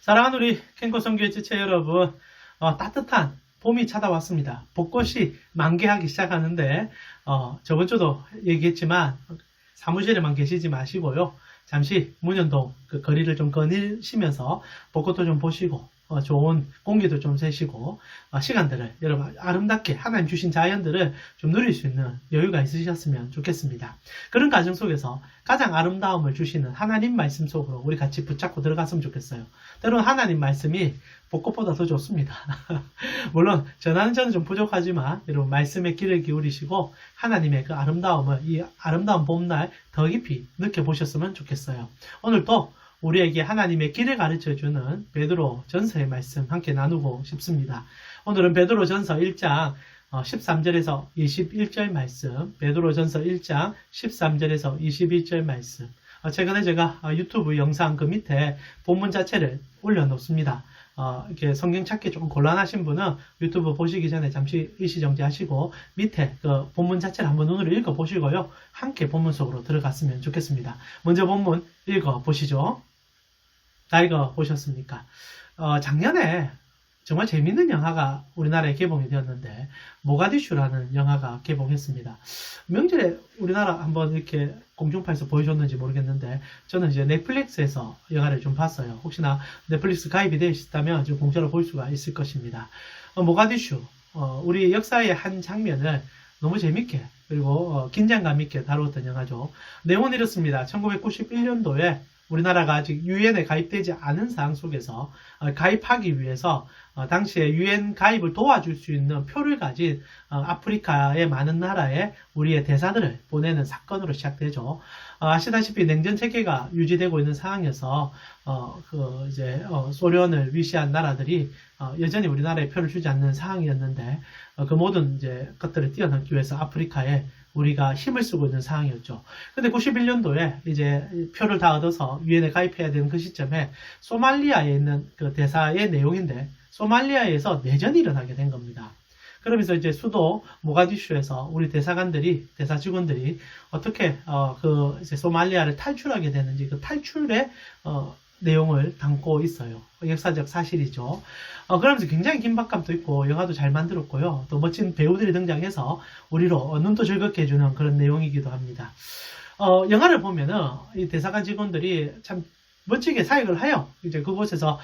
사랑하는 우리 캔코 선교의 지체 여러분, 따뜻한 봄이 찾아왔습니다. 벚꽃이 만개하기 시작하는데 저번 주도 얘기했지만 사무실에만 계시지 마시고요. 잠시 문현동 그 거리를 좀 거니시면서 벚꽃도 좀 보시고 좋은 공기도 좀 쐬시고 시간들을 여러분 아름답게 하나님 주신 자연들을 좀 누릴 수 있는 여유가 있으셨으면 좋겠습니다. 그런 과정 속에서 가장 아름다움을 주시는 하나님 말씀 속으로 우리 같이 붙잡고 들어갔으면 좋겠어요. 때로는 하나님 말씀이 벚꽃보다 더 좋습니다. 물론 전하는 저는 좀 부족하지만 여러분 말씀에 귀를 기울이시고 하나님의 그 아름다움을 이 아름다운 봄날 더 깊이 느껴보셨으면 좋겠어요. 오늘도 우리에게 하나님의 길을 가르쳐주는 베드로 전서의 말씀 함께 나누고 싶습니다. 오늘은 베드로 전서 1장 13절에서 21절 말씀, 베드로 전서 1장 13절에서 21절 말씀. 최근에 제가 유튜브 영상 그 밑에 본문 자체를 올려놓습니다. 이렇게 성경 찾기 조금 곤란하신 분은 유튜브 보시기 전에 잠시 일시정지하시고 밑에 그 본문 자체를 한번 눈으로 읽어보시고요. 함께 본문 속으로 들어갔으면 좋겠습니다. 먼저 본문 읽어보시죠. 다 읽어보셨습니까? 작년에 정말 재밌는 영화가 우리나라에 개봉이 되었는데 모가디슈라는 영화가 개봉했습니다. 명절에 우리나라 한번 이렇게 공중파에서 보여줬는지 모르겠는데 저는 이제 넷플릭스에서 영화를 좀 봤어요. 혹시나 넷플릭스 가입이 되어 있다면 지금 공짜로 볼 수가 있을 것입니다. 모가디슈 우리 역사의 한 장면을 너무 재밌게 그리고 긴장감 있게 다루었던 영화죠. 내용은 이렇습니다. 1991년도에 우리나라가 아직 유엔에 가입되지 않은 상황 속에서 가입하기 위해서 당시에 유엔 가입을 도와줄 수 있는 표를 가진 아프리카의 많은 나라에 우리의 대사들을 보내는 사건으로 시작되죠. 아시다시피 냉전 체계가 유지되고 있는 상황에서 소련을 위시한 나라들이 여전히 우리나라에 표를 주지 않는 상황이었는데 그 모든 이제 것들을 뛰어넘기 위해서 아프리카에 우리가 힘을 쓰고 있는 상황이었죠. 근데 91년도에 이제 표를 다 얻어서 유엔에 가입해야 되는 그 시점에 소말리아에 있는 그 대사의 내용인데 소말리아에서 내전이 일어나게 된 겁니다. 그러면서 이제 수도 모가디슈에서 우리 대사관들이, 대사 직원들이 어떻게 이제 소말리아를 탈출하게 되는지 그 탈출의 내용을 담고 있어요. 역사적 사실이죠. 그러면서 굉장히 긴박감도 있고 영화도 잘 만들었고요. 또 멋진 배우들이 등장해서 우리로 눈도 즐겁게 해주는 그런 내용이기도 합니다. 영화를 보면은 이 대사관 직원들이 참 멋지게 사역을 해요. 이제 그곳에서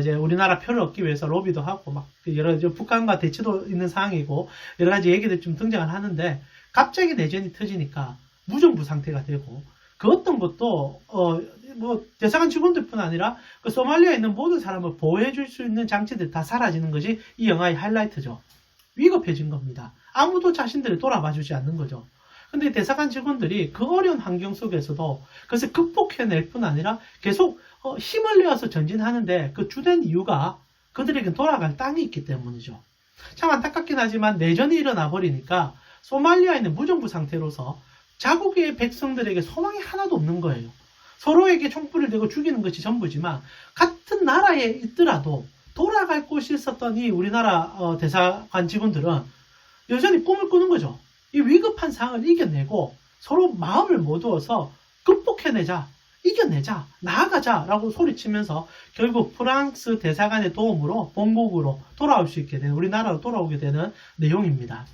이제 우리나라 표를 얻기 위해서 로비도 하고 막 여러 북한과 대치도 있는 상황이고 여러 가지 얘기들 좀 등장을 하는데 갑자기 내전이 터지니까 무정부 상태가 되고 그 어떤 것도 대사관 직원들뿐 아니라 그 소말리아에 있는 모든 사람을 보호해줄 수 있는 장치들이 다 사라지는 것이 이 영화의 하이라이트죠. 위급해진 겁니다. 아무도 자신들을 돌아봐주지 않는 거죠. 근데 대사관 직원들이 그 어려운 환경 속에서도 그것을 극복해낼 뿐 아니라 계속 힘을 내어서 전진하는데 그 주된 이유가 그들에겐 돌아갈 땅이 있기 때문이죠. 참 안타깝긴 하지만 내전이 일어나 버리니까 소말리아에 있는 무정부 상태로서 자국의 백성들에게 소망이 하나도 없는 거예요. 서로에게 총불을 대고 죽이는 것이 전부지만 같은 나라에 있더라도 돌아갈 곳이 있었던 이 우리나라 대사관 직원들은 여전히 꿈을 꾸는 거죠. 이 위급한 상황을 이겨내고 서로 마음을 모두어서 극복해내자, 이겨내자, 나아가자 라고 소리치면서 결국 프랑스 대사관의 도움으로 본국으로 돌아올 수 있게 되는, 우리나라로 돌아오게 되는 내용입니다.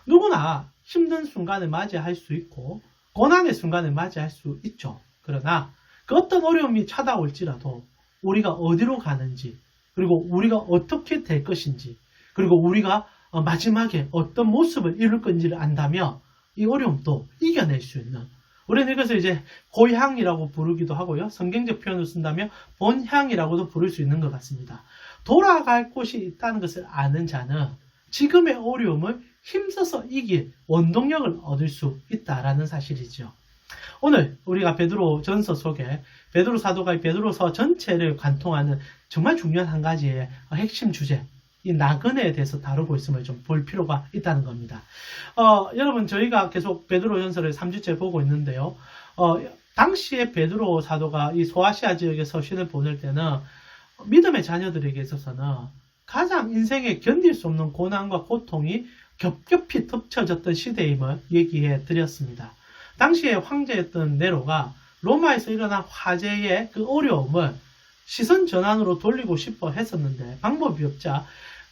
누구나 힘든 순간을 맞이할 수 있고 고난의 순간을 맞이할 수 있죠. 그러나 그 어떤 어려움이 찾아올지라도 우리가 어디로 가는지 그리고 우리가 어떻게 될 것인지 그리고 우리가 마지막에 어떤 모습을 이룰 건지를 안다면 이 어려움도 이겨낼 수 있는 우리는 이것을 이제 고향이라고 부르기도 하고요. 성경적 표현을 쓴다면 본향이라고도 부를 수 있는 것 같습니다. 돌아갈 곳이 있다는 것을 아는 자는 지금의 어려움을 힘써서 이길 원동력을 얻을 수 있다라는 사실이죠. 오늘 우리가 베드로 전서 속에 베드로 사도가 베드로서 전체를 관통하는 정말 중요한 한 가지의 핵심 주제, 이 나그네에 대해서 다루고 있음을 좀 볼 필요가 있다는 겁니다. 여러분 저희가 계속 베드로 전서를 3주째 보고 있는데요. 당시에 베드로 사도가 이 소아시아 지역에 서신을 보낼 때는 믿음의 자녀들에게 있어서는 가장 인생에 견딜 수 없는 고난과 고통이 겹겹이 덮쳐졌던 시대임을 얘기해 드렸습니다. 당시에 황제였던 네로가 로마에서 일어난 화재의 그 어려움을 시선 전환으로 돌리고 싶어 했었는데 방법이 없자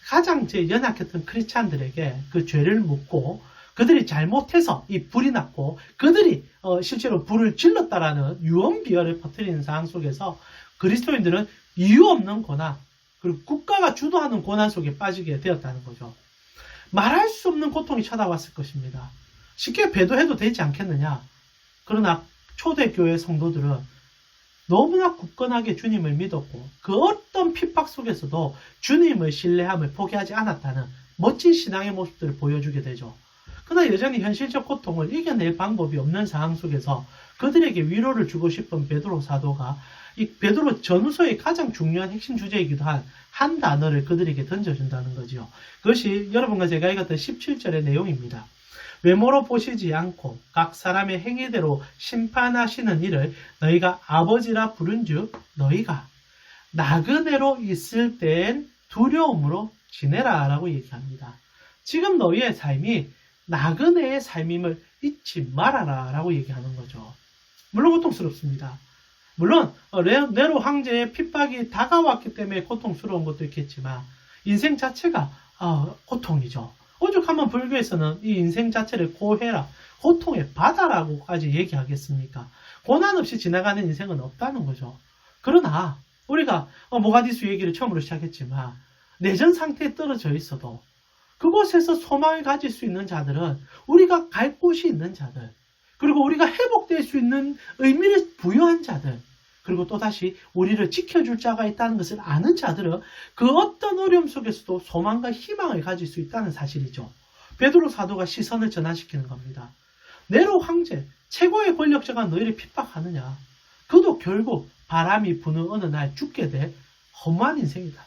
가장 제 연약했던 크리스찬들에게 그 죄를 묻고 그들이 잘못해서 이 불이 났고 그들이 실제로 불을 질렀다라는 유언비어를 퍼뜨리는 상황 속에서 그리스도인들은 이유 없는 고난 그리고 국가가 주도하는 고난 속에 빠지게 되었다는 거죠. 말할 수 없는 고통이 찾아왔을 것입니다. 쉽게 배도해도 되지 않겠느냐. 그러나 초대교회 성도들은 너무나 굳건하게 주님을 믿었고 그 어떤 핍박 속에서도 주님의 신뢰함을 포기하지 않았다는 멋진 신앙의 모습들을 보여주게 되죠. 그러나 여전히 현실적 고통을 이겨낼 방법이 없는 상황 속에서 그들에게 위로를 주고 싶은 베드로 사도가 이 베드로 전후서의 가장 중요한 핵심 주제이기도 한 단어를 그들에게 던져준다는 거죠. 그것이 여러분과 제가 읽었던 17절의 내용입니다. 외모로 보시지 않고 각 사람의 행위대로 심판하시는 이를 너희가 아버지라 부른즉 너희가 나그네로 있을 땐 두려움으로 지내라 라고 얘기합니다. 지금 너희의 삶이 나그네의 삶임을 잊지 말아라 라고 얘기하는 거죠. 물론 고통스럽습니다. 물론 네로 황제의 핍박이 다가왔기 때문에 고통스러운 것도 있겠지만 인생 자체가 고통이죠. 오죽하면 불교에서는 이 인생 자체를 고해라, 고통의 바다라고까지 얘기하겠습니까? 고난 없이 지나가는 인생은 없다는 거죠. 그러나 우리가 모가디슈 얘기를 처음으로 시작했지만 내전 상태에 떨어져 있어도 그곳에서 소망을 가질 수 있는 자들은 우리가 갈 곳이 있는 자들, 그리고 우리가 회복될 수 있는 의미를 부여한 자들, 그리고 또다시 우리를 지켜줄 자가 있다는 것을 아는 자들은 그 어떤 어려움 속에서도 소망과 희망을 가질 수 있다는 사실이죠. 베드로 사도가 시선을 전환시키는 겁니다. 네로 황제, 최고의 권력자가 너희를 핍박하느냐? 그도 결국 바람이 부는 어느 날 죽게 될 험한 인생이다.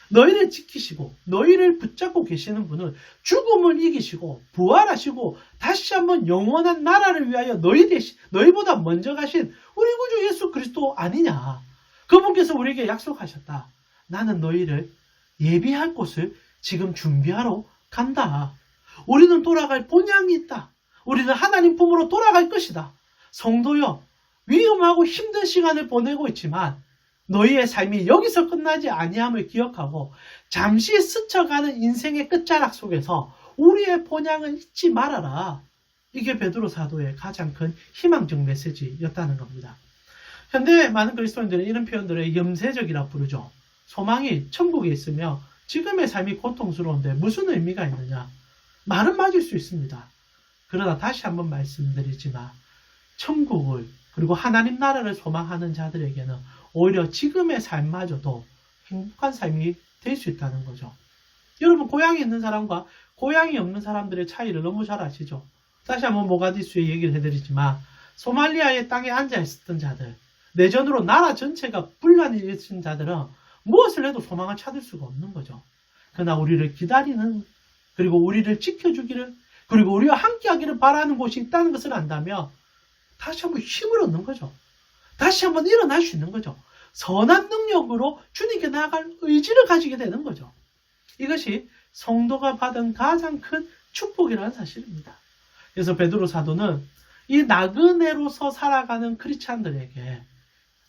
너희를 지키시고 너희를 붙잡고 계시는 분은 죽음을 이기시고 부활하시고 다시 한번 영원한 나라를 위하여 너희보다 먼저 가신 우리 구주 예수 그리스도 아니냐. 그분께서 우리에게 약속하셨다. 나는 너희를 예비할 곳을 지금 준비하러 간다. 우리는 돌아갈 본향이 있다. 우리는 하나님 품으로 돌아갈 것이다. 성도여, 위험하고 힘든 시간을 보내고 있지만 너희의 삶이 여기서 끝나지 아니함을 기억하고 잠시 스쳐가는 인생의 끝자락 속에서 우리의 본향을 잊지 말아라. 이게 베드로 사도의 가장 큰 희망적 메시지였다는 겁니다. 현대의 많은 그리스도인들은 이런 표현들을 염세적이라 부르죠. 소망이 천국에 있으며 지금의 삶이 고통스러운데 무슨 의미가 있느냐? 말은 맞을 수 있습니다. 그러나 다시 한번 말씀드리지만 천국을 그리고 하나님 나라를 소망하는 자들에게는 오히려 지금의 삶마저도 행복한 삶이 될 수 있다는 거죠. 여러분, 고향이 있는 사람과 고향이 없는 사람들의 차이를 너무 잘 아시죠? 다시 한번 모가디슈의 얘기를 해드리지만 소말리아의 땅에 앉아 있었던 자들, 내전으로 나라 전체가 분란이 일으킨 자들은 무엇을 해도 소망을 찾을 수가 없는 거죠. 그러나 우리를 기다리는, 그리고 우리를 지켜주기를, 그리고 우리와 함께하기를 바라는 곳이 있다는 것을 안다면 다시 한번 힘을 얻는 거죠. 다시 한번 일어날 수 있는 거죠. 선한 능력으로 주님께 나아갈 의지를 가지게 되는 거죠. 이것이 성도가 받은 가장 큰 축복이라는 사실입니다. 그래서 베드로 사도는 이 나그네로서 살아가는 크리스찬들에게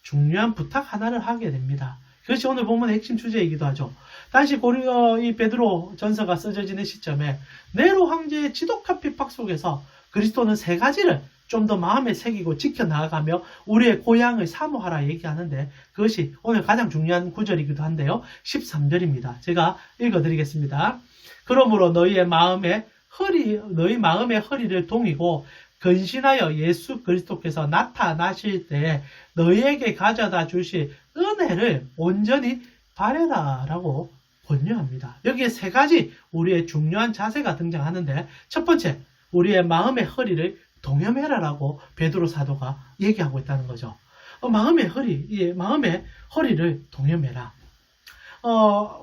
중요한 부탁 하나를 하게 됩니다. 그것이 오늘 본문의 핵심 주제이기도 하죠. 당시 이 베드로 전서가 써져지는 시점에 네로 황제의 지독한 핍박 속에서 그리스도는 세 가지를 좀 더 마음에 새기고 지켜나가며 우리의 고향을 사모하라 얘기하는데 그것이 오늘 가장 중요한 구절이기도 한데요. 13절입니다. 제가 읽어드리겠습니다. 그러므로 너희 마음의 허리를 동이고 근신하여 예수 그리스도께서 나타나실 때 너희에게 가져다 주실 은혜를 온전히 바라라 라고 권유합니다. 여기에 세 가지 우리의 중요한 자세가 등장하는데 첫 번째, 우리의 마음의 허리를 동여매라라고 베드로 사도가 얘기하고 있다는 거죠. 마음의 허리를 동여매라.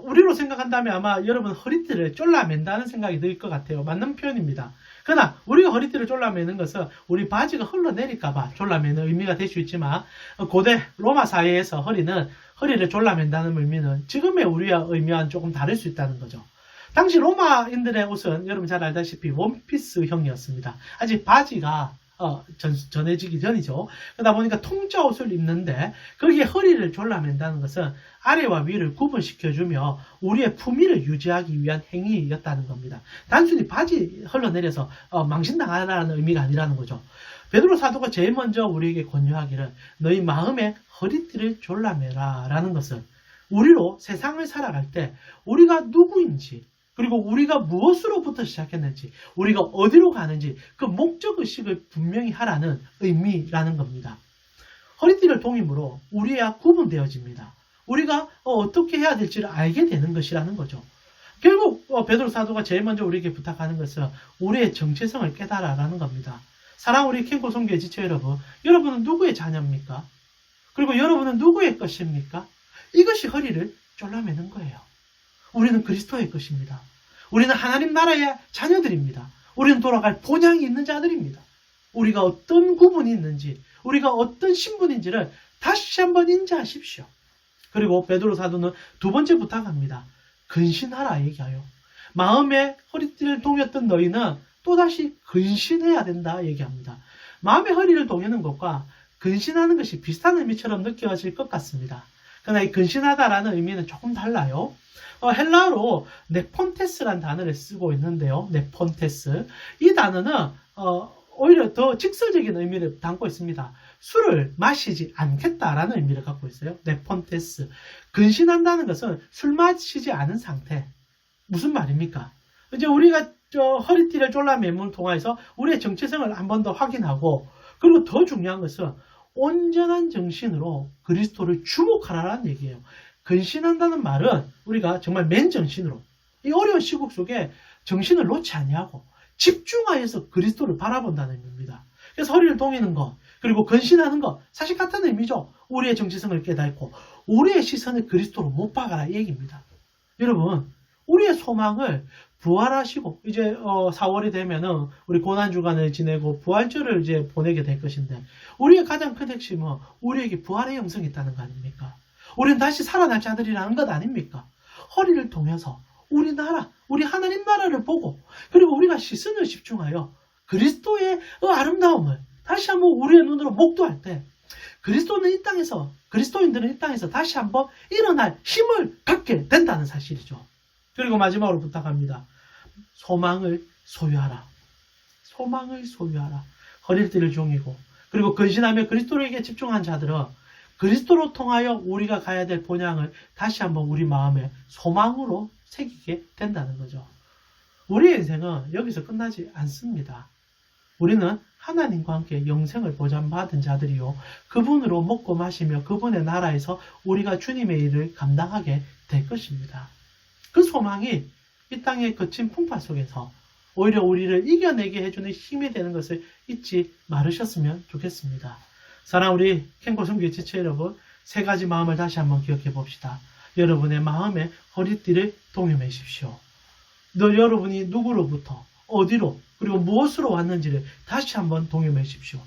우리로 생각한다면 아마 여러분 허리띠를 졸라맨다는 생각이 들 것 같아요. 맞는 표현입니다. 그러나 우리가 허리띠를 졸라매는 것은 우리 바지가 흘러내릴까봐 졸라매는 의미가 될 수 있지만 고대 로마 사회에서 허리를 졸라맨다는 의미는 지금의 우리와 의미와는 조금 다를 수 있다는 거죠. 당시 로마인들의 옷은 여러분 잘 알다시피 원피스형이었습니다. 아직 바지가 전해지기 전이죠. 그러다 보니까 통짜 옷을 입는데 거기에 허리를 졸라맨다는 것은 아래와 위를 구분시켜주며 우리의 품위를 유지하기 위한 행위였다는 겁니다. 단순히 바지 흘러내려서 망신당하라는 의미가 아니라는 거죠. 베드로 사도가 제일 먼저 우리에게 권유하기를 너희 마음의 허리띠를 졸라매라 라는 것은 우리로 세상을 살아갈 때 우리가 누구인지 그리고 우리가 무엇으로부터 시작했는지 우리가 어디로 가는지 그 목적의식을 분명히 하라는 의미라는 겁니다. 허리띠를 동임으로 우리와 구분되어집니다. 우리가 어떻게 해야 될지를 알게 되는 것이라는 거죠. 결국 베드로 사도가 제일 먼저 우리에게 부탁하는 것은 우리의 정체성을 깨달아라는 겁니다. 사랑 우리 캔코 선교의 지체 여러분, 여러분은 누구의 자녀입니까? 그리고 여러분은 누구의 것입니까? 이것이 허리를 졸라매는 거예요. 우리는 그리스도의 것입니다. 우리는 하나님 나라의 자녀들입니다. 우리는 돌아갈 본향이 있는 자들입니다. 우리가 어떤 구분이 있는지, 우리가 어떤 신분인지를 다시 한번 인지하십시오. 그리고 베드로 사도는 두 번째 부탁합니다. 근신하라 얘기하여. 마음의 허리띠를 동였던 너희는 또다시 근신해야 된다 얘기합니다. 마음의 허리를 동이는 것과 근신하는 것이 비슷한 의미처럼 느껴질 것 같습니다. 그러나 이 근신하다라는 의미는 조금 달라요. 헬라어로 네폰테스라는 단어를 쓰고 있는데요. 네폰테스. 이 단어는 오히려 더 직설적인 의미를 담고 있습니다. 술을 마시지 않겠다라는 의미를 갖고 있어요. 네폰테스. 근신한다는 것은 술 마시지 않은 상태. 무슨 말입니까? 이제 우리가 허리띠를 졸라매물 통해서 우리의 정체성을 한 번 더 확인하고 그리고 더 중요한 것은 온전한 정신으로 그리스도를 주목하라는 얘기예요. 근신한다는 말은 우리가 정말 맨정신으로 이 어려운 시국 속에 정신을 놓지 아니하고 집중하여서 그리스도를 바라본다는 의미입니다. 그래서 허리를 동이는 것 그리고 근신하는 것 사실 같은 의미죠. 우리의 정체성을 깨닫고 우리의 시선을 그리스도로 못 박아라 이 얘기입니다. 여러분 우리의 소망을 부활하시고 이제 4월이 되면은 우리 고난주간을 지내고 부활절을 이제 보내게 될 것인데 우리의 가장 큰 핵심은 우리에게 부활의 영성이 있다는 거 아닙니까? 우리는 다시 살아날 자들이라는 것 아닙니까? 허리를 통해서 우리 나라, 우리 하나님 나라를 보고 그리고 우리가 시선을 집중하여 그리스도의 아름다움을 다시 한번 우리의 눈으로 목도할 때 그리스도인들은 이 땅에서 다시 한번 일어날 힘을 갖게 된다는 사실이죠. 그리고 마지막으로 부탁합니다. 소망을 소유하라. 소망을 소유하라. 허리띠를 종이고 그리고 근신하며 그리스도에게 집중한 자들은 그리스도로 통하여 우리가 가야 될 본향을 다시 한번 우리 마음에 소망으로 새기게 된다는 거죠. 우리의 인생은 여기서 끝나지 않습니다. 우리는 하나님과 함께 영생을 보장받은 자들이요. 그분으로 먹고 마시며 그분의 나라에서 우리가 주님의 일을 감당하게 될 것입니다. 그 소망이 이 땅의 거친 풍파 속에서 오히려 우리를 이겨내게 해주는 힘이 되는 것을 잊지 말으셨으면 좋겠습니다. 사랑 우리 캔코 선교의 지체 여러분, 세 가지 마음을 다시 한번 기억해 봅시다. 여러분의 마음에 허리띠를 동여매십시오. 여러분이 누구로부터 어디로 그리고 무엇으로 왔는지를 다시 한번 동여매십시오.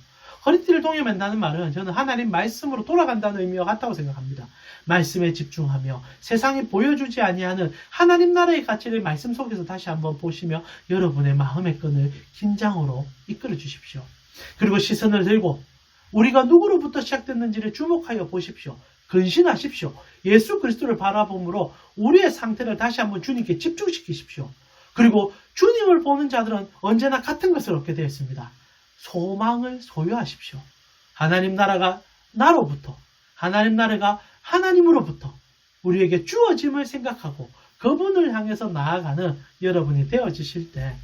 허리띠를 동여맨다는 말은 저는 하나님 말씀으로 돌아간다는 의미와 같다고 생각합니다. 말씀에 집중하며 세상이 보여주지 아니하는 하나님 나라의 가치를 말씀 속에서 다시 한번 보시며 여러분의 마음의 끈을 긴장으로 이끌어 주십시오. 그리고 시선을 들고 우리가 누구로부터 시작됐는지를 주목하여 보십시오. 근신하십시오. 예수 그리스도를 바라봄으로 우리의 상태를 다시 한번 주님께 집중시키십시오. 그리고 주님을 보는 자들은 언제나 같은 것을 얻게 되어 있습니다. 소망을 소유하십시오. 하나님 나라가 나로부터, 하나님 나라가 하나님으로부터 우리에게 주어짐을 생각하고 그분을 향해서 나아가는 여러분이 되어지실 때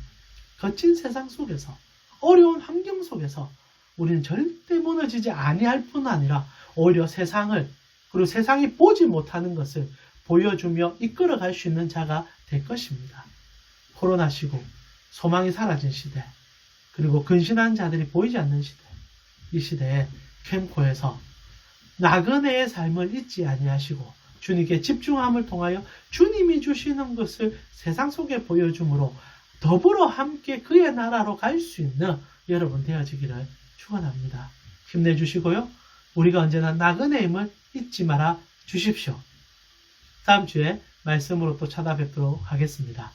거친 세상 속에서 어려운 환경 속에서 우리는 절대 무너지지 아니할 뿐 아니라 오히려 세상을 그리고 세상이 보지 못하는 것을 보여주며 이끌어갈 수 있는 자가 될 것입니다. 코로나 시국, 소망이 사라진 시대, 그리고 근신한 자들이 보이지 않는 시대, 이 시대에 캠코에서 나그네의 삶을 잊지 아니하시고 주님께 집중함을 통하여 주님이 주시는 것을 세상 속에 보여줌으로 더불어 함께 그의 나라로 갈 수 있는 여러분 되어지기를 축원합니다. 힘내주시고요. 우리가 언제나 나그네임을 잊지 말아 주십시오. 다음 주에 말씀으로 또 찾아뵙도록 하겠습니다.